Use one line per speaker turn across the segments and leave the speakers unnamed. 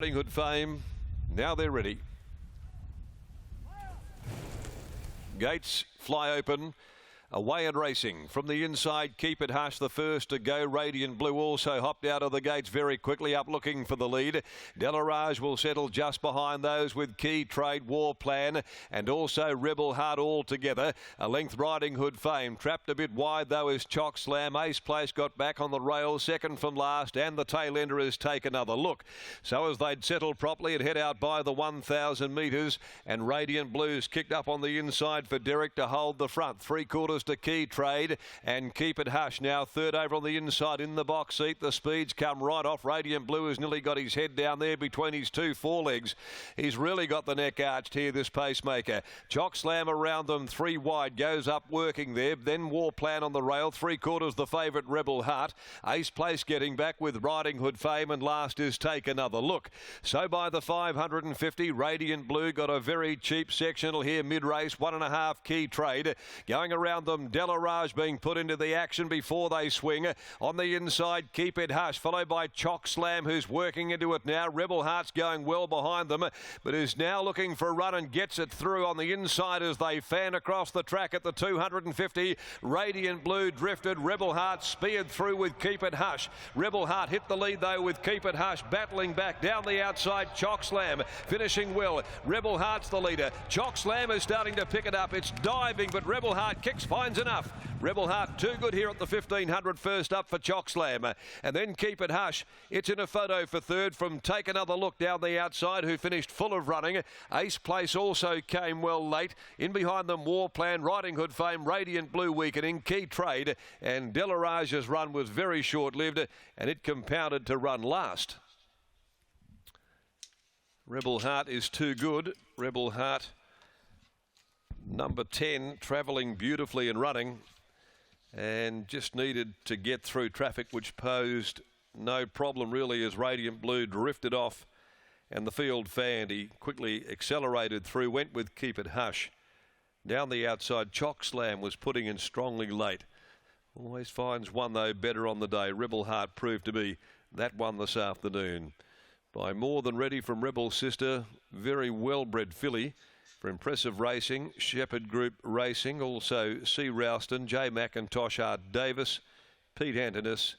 Hood fame, now they're ready. Gates fly open. Away and racing. From the inside, Keep It Hush, the first to go. Radiant Blue also hopped out of the gates very quickly, up looking for the lead. Delarage will settle just behind those with Key Trade, War Plan, and also Rebel Heart all together. A length Riding Hood fame. Trapped a bit wide, though, is Chock Slam. Ace Place got back on the rail, second from last, and the tail ender has taken another look. So as they'd settled properly, it head out by the 1,000 metres, and Radiant Blues kicked up on the inside for Derek to hold the front. 3/4 to Key Trade, and Keep It Hush now third over on the inside in the box seat. The speeds come right off. Radiant Blue has nearly got his head down there between his two forelegs. He's really got the neck arched here, this pacemaker. Chock Slam around them, 3 wide, goes up working there. Then War Plan on the rail, 3/4 the favourite Rebel Heart. Ace Place getting back with Riding Hood fame, and last is Take Another Look. So by the 550, Radiant Blue got a very cheap sectional here mid-race, 1.5 Key Trade. Going around them, Delarage being put into the action before they swing. On the inside, Keep It Hush, followed by Chock Slam, who's working into it now. Rebel Heart's going well behind them, but is now looking for a run and gets it through on the inside as they fan across the track at the 250. Radiant Blue drifted. Rebel Heart speared through with Keep It Hush. Rebel Heart hit the lead, though, with Keep It Hush battling back down the outside. Chock Slam finishing well. Rebel Heart's the leader. Chock Slam is starting to pick it up. It's diving, but Rebel Heart kicks, finds enough. Rebel Heart too good here at the 1,500, first up for Chock Slam. And then Keep It Hush. It's in a photo for third from Take Another Look down the outside, who finished full of running. Ace Place also came well late. In behind them, War Plan, Riding Hood fame, Radiant Blue weakening, Key Trade, and Delarage's run was very short-lived, and it compounded to run last. Rebel Heart is too good. Rebel Heart, number 10, travelling beautifully and running, and just needed to get through traffic, which posed no problem really as Radiant Blue drifted off and the field fanned. He quickly accelerated through, went with Keep It Hush. Down the outside, Chock Slam was putting in strongly late. Always finds one, though, better on the day. Rebel Heart proved to be that one this afternoon. By More Than Ready from Rebel Sister, very well-bred filly. For Impressive Racing, Shepherd Group Racing, also C. Ralston, J. McIntosh, Art Davis, Pete Antonis,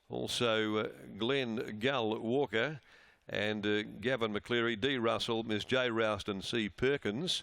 also Glenn Gull Walker, and Gavin McCleary, D. Russell, Miss J. Ralston, C. Perkins.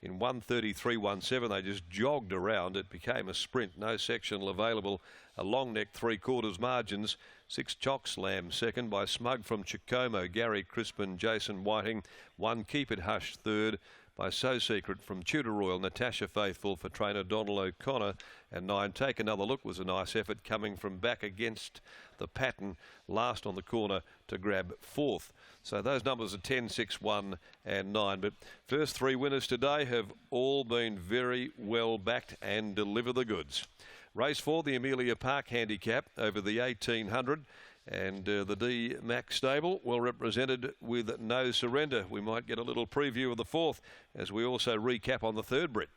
In 1:33.17, they just jogged around. It became a sprint, no sectional available. A long neck 3/4 margins. 6 Chock Slam second by Smug from Chicomo, Gary Crispin, Jason Whiting. 1 Keep It Hush third by So Secret from Tudor Royal, Natasha Faithful for trainer Donald O'Connor, and 9 Take Another Look was a nice effort coming from back against the pattern, last on the corner to grab 4th. So those numbers are 10, 6, 1 and 9. But first 3 winners today have all been very well backed and deliver the goods. Race 4, the Amelia Park Handicap over the 1,800. And the D Mac stable, well represented with No Surrender. We might get a little preview of the 4th as we also recap on the 3rd, Brit.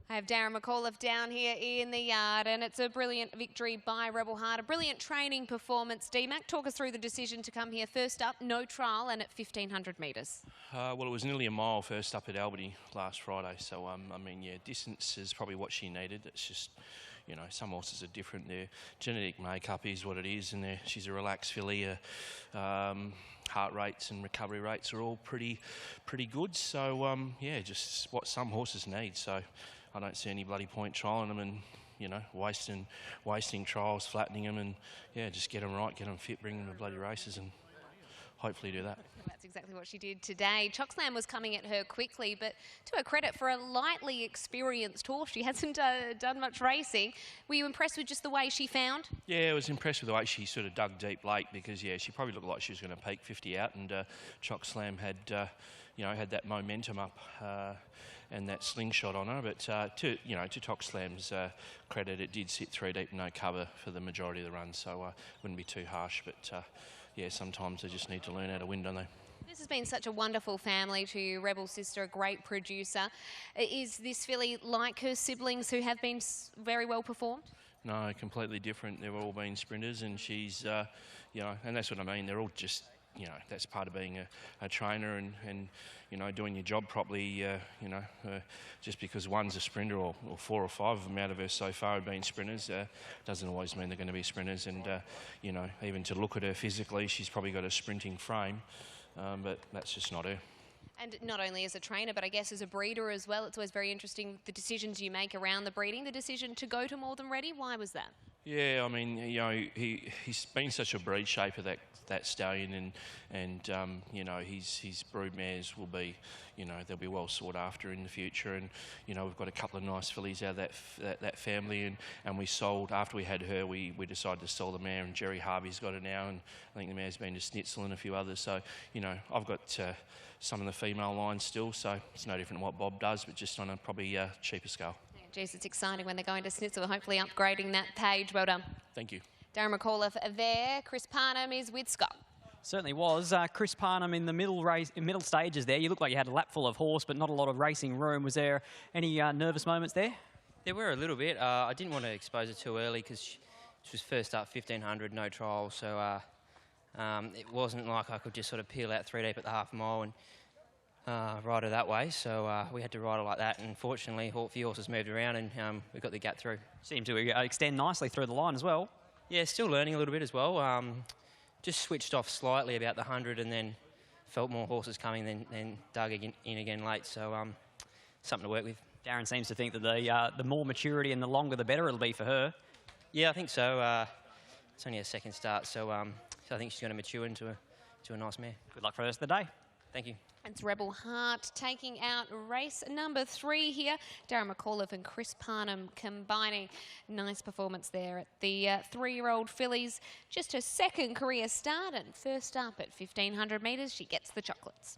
I have Darren McAuliffe down here in the yard, and it's a brilliant victory by Rebel Heart, a brilliant training performance. D-Mac, talk us through the decision to come here first up, no trial, and at 1,500 metres.
Well, it was nearly a mile first up at Albany last Friday, so I mean, yeah, distance is probably what she needed. It's just, you know, some horses are different. Their genetic makeup is what it is, and she's a relaxed filly. Heart rates and recovery rates are all pretty good. So yeah, just what some horses need. So I don't see any bloody point trialling them and, you know, wasting trials, flattening them, and yeah, just get them right, get them fit, bring them to bloody races, and hopefully do that.
That's exactly what she did today. Chock Slam was coming at her quickly, but to her credit, for a lightly experienced horse, she hasn't done much racing. Were you impressed with just the way she found? Yeah,
I was impressed with the way she sort of dug deep late, because yeah, she probably looked like she was going to peak 50 out, and Chock Slam had, you know, had that momentum up and that slingshot on her. But to Chock Slam's credit, it did sit 3 deep, no cover for the majority of the run, so wouldn't be too harsh. But yeah, sometimes they just need to learn how to win, don't they?
This has been such a wonderful family to you, Rebel Sister, a great producer. Is this filly like her siblings who have been very well performed?
No, completely different. They've all been sprinters, and she's, you know, and that's what I mean. They're all just, you know, that's part of being a trainer and you know, doing your job properly. You know, just because one's a sprinter or 4 or 5 of them out of her so far have been sprinters, doesn't always mean they're going to be sprinters. And you know, even to look at her physically, she's probably got a sprinting frame, but that's just not her.
And not only as a trainer, but I guess as a breeder as well, it's always very interesting the decisions you make around the breeding, the decision to go to More Than Ready. Why was that?
Yeah, I mean, you know, he's been such a breed shaper, that stallion, and you know, his brood mares will be, you know, they'll be well sought after in the future. And you know, we've got a couple of nice fillies out of that family, and we sold after we had her. We decided to sell the mare, and Jerry Harvey's got her now, and I think the mare's been to Schnitzel and a few others. So you know, I've got some of the female lines still, so it's no different than what Bob does, but just on a probably cheaper scale.
Geez, it's exciting when they're going to Schnitzel, hopefully upgrading that page. Well done.
Thank you.
Darren McAuliffe there. Chris Parnham is with Scott.
Certainly was. Chris Parnham in the middle stages there. You looked like you had a lap full of horse, but not a lot of racing room. Was there any nervous moments there?
There were a little bit. I didn't want to expose her too early because she was first up 1500, no trial. So it wasn't like I could just sort of peel out 3 deep at the half mile and ride her that way. So we had to ride her like that. And fortunately, a few horses moved around and we got the gap through.
Seemed to extend nicely through the line as well.
Yeah, still learning a little bit as well. Just switched off slightly about the 100 and then felt more horses coming, then dug in again late. So something to work with.
Darren seems to think that the more maturity and the longer the better it'll be for her.
Yeah, I think so. It's only a second start, so I think she's going to mature into a nice mare.
Good luck for the rest of the day.
Thank you.
It's Rebel Heart taking out race number 3 here. Darren McAuliffe and Chris Parnham combining. Nice performance there at the 3-year-old fillies. Just her second career start, and first up at 1500 metres, she gets the chocolates.